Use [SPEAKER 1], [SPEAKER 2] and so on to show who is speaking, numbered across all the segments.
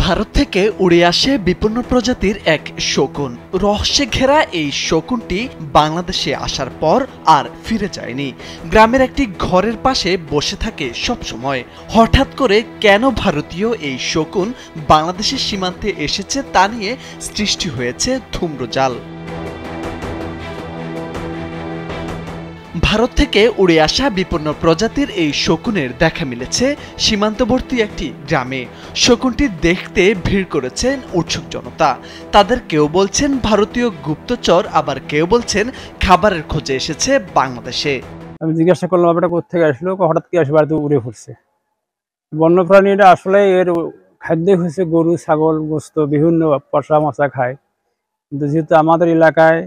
[SPEAKER 1] ভারত থেকে উড়ে আসে বিপন্ন প্রজাতির এক শকুন। রহস্যে ঘেরা এই শকুনটি বাংলাদেশে আসার পর আর ফিরে যায়নি। গ্রামের একটি ঘরের পাশে বসে থাকে সব সময়। হঠাৎ করে কেন ভারতীয় এই শকুন বাংলাদেশের সীমান্তে এসেছে তা নিয়ে সৃষ্টি হয়েছে ধূম্রজাল। ভারত থেকে উড়ে আসা বিপন্ন প্রজাতির এই শকুনের দেখা মিলেছে সীমান্তবর্তী একটি গ্রামে। শকুনটি দেখতে ভিড় করেছেন উৎসুক জনতা। তাদের কেউ বলছেন ভারতীয় গুপ্তচর, আবার কেউ বলছেন খাবারের খোঁজে এসেছে বাংলাদেশে।
[SPEAKER 2] আমি জিজ্ঞাসা করলাম এটা কোথেকে আসলো, হঠাৎ কি আসে বাড়িতে উড়ে পড়ছে। বন্যপ্রাণীরা আসলে এর খাদ্য হচ্ছে গরু, ছাগল, গোস্ত, বিভিন্ন পশা মাছা খায়। কিন্তু যেহেতু আমাদের এলাকায়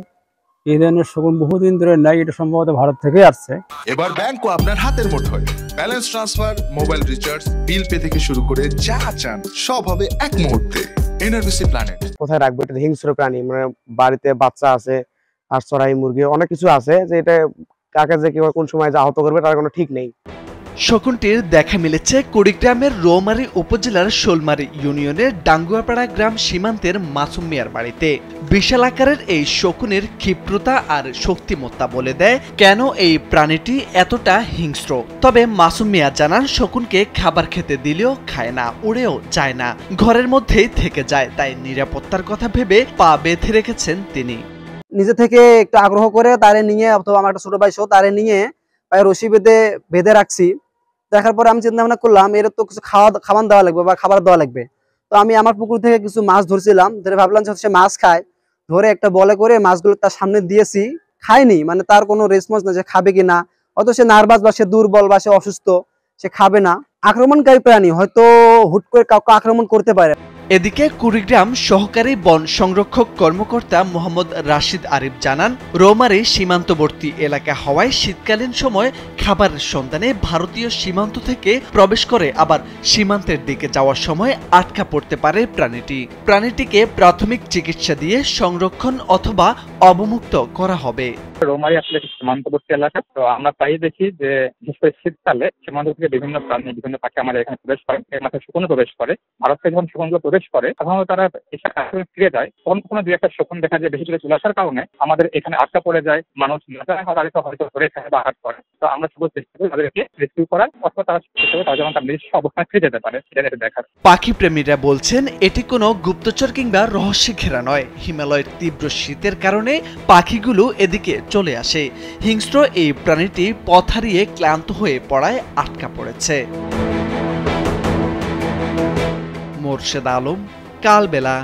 [SPEAKER 2] এই ধরনের শকুন বহুদিন ধরে নাই, এটা সম্ভবত ভারত থেকে আসছে।
[SPEAKER 3] এবার ব্যাংকও আপনার হাতের মুঠোয়। Balance transfer, mobile recharge, bill pay থেকে শুরু করে যা চান সব হবে এক মুহূর্তে। NRBC planet.
[SPEAKER 4] কোথায় রাখবো? এটা হিংস্র প্রাণী, মানে বাড়িতে বাচ্চা আছে, আর চড়াই মুরগি অনেক কিছু আছে, যে এটা কাকে যে কেউ কোন সময় যে আহত করবে তার কোনো ঠিক নেই।
[SPEAKER 1] শকুনটির দেখা মিলেছে কুড়িগ্রামের রৌমারী উপজেলার শোলমারী ইউনিয়নের ডাঙ্গুয়াপাড়া গ্রাম সীমান্তের মাসুম মিয়ার বাড়িতে। বিশাল আকারের এই শকুনের ক্ষিপ্রতা আর শক্তিমত্তা বলে দেয় কেন এই প্রাণীটি এতটা হিংস্র। তবে মাসুম মিয়া জানান, শকুনকে খাবার খেতে দিলেও খায় না, উড়েও যায় না, ঘরের মধ্যেই থেকে যায়। তাই নিরাপত্তার কথা ভেবে পা বেঁধে রেখেছেন তিনি।
[SPEAKER 5] নিজে থেকে একটু আগ্রহ করে তারে নিয়ে, অথবা আমার একটা ছোট ভাই সহ তারে নিয়ে পায়ে রশি বেঁধে রাখছি। দেখার পরে আমি চিন্তা ভাবনা করলাম এর তো কিছু খাবার দেওয়া লাগবে বা খাবার দেওয়া লাগবে। তো আমি আমার পুকুর থেকে কিছু মাছ ধরছিলাম, ধরে ভাবলাম যে সে মাছ খায়, ধরে একটা বলে করে মাছগুলো তার সামনে দিয়েছি। খায়নি, মানে তার কোনো রেসপন্স না যে খাবে কিনা, হয়তো সে নার্ভাস বা সে দুর্বল বা সে অসুস্থ, সে খাবে না। আক্রমণকারী প্রাণী হয়তো হুট করে কাউকে আক্রমণ করতে পারে।
[SPEAKER 1] এদিকে কুড়িগ্রাম সহকারী বন সংরক্ষক কর্মকর্তা মোহাম্মদ রাশিদ আরিফ জানান, রৌমারী সীমান্তবর্তী এলাকা হওয়ায় শীতকালীন সময় খাবারের সন্ধানে ভারতীয় সীমান্ত থেকে প্রবেশ করে, আবার সীমান্তের দিকে যাওয়ার সময় আটকা পড়তে পারে প্রাণীটিকে প্রাথমিক চিকিৎসা দিয়ে সংরক্ষণ অথবা অবমুক্ত করা হবে।
[SPEAKER 6] রৌমারী আসলে সীমান্তবর্তী এলাকা, তো আমরা প্রায়ই দেখি যে বিশেষ করে শীতকালে সীমান্ত থেকে বিভিন্ন প্রাণী, বিভিন্ন পাখি আমাদের এখানে প্রবেশ করে, এর মাথায় শকুনও প্রবেশ করে। ভারত থেকে যখন শকুনগুলো প্রবেশ করে সাধারণত তারা এসে ফিরে যায়। তখন কোনো দুই একটা শকুন দেখা যায় বেশি করে চলে আসার কারণে আমাদের এখানে আটকা পড়ে যায়, মানুষ হয়তো ধরে খায় বা আঘাত করে। তো আমরা শুধু চেষ্টা করি তাদেরকে রেস্কিউ করার, অথবা তারা যেমন তার নিজস্ব অবস্থানে ফিরে যেতে পারে সেটা দেখার।
[SPEAKER 1] পাখি প্রেমীরা বলছেন এটি কোনো গুপ্তচর কিংবা রহস্যে ঘেরা নয়। হিমালয়ের তীব্র শীতের কারণে পাখিগুলো এদিকে চলে আসে। হিংস্র এই প্রাণীটি পথ হারিয়ে ক্লান্ত হয়ে পড়ায় আটকা পড়েছে। মোর্শেদ আলম, কালবেলা।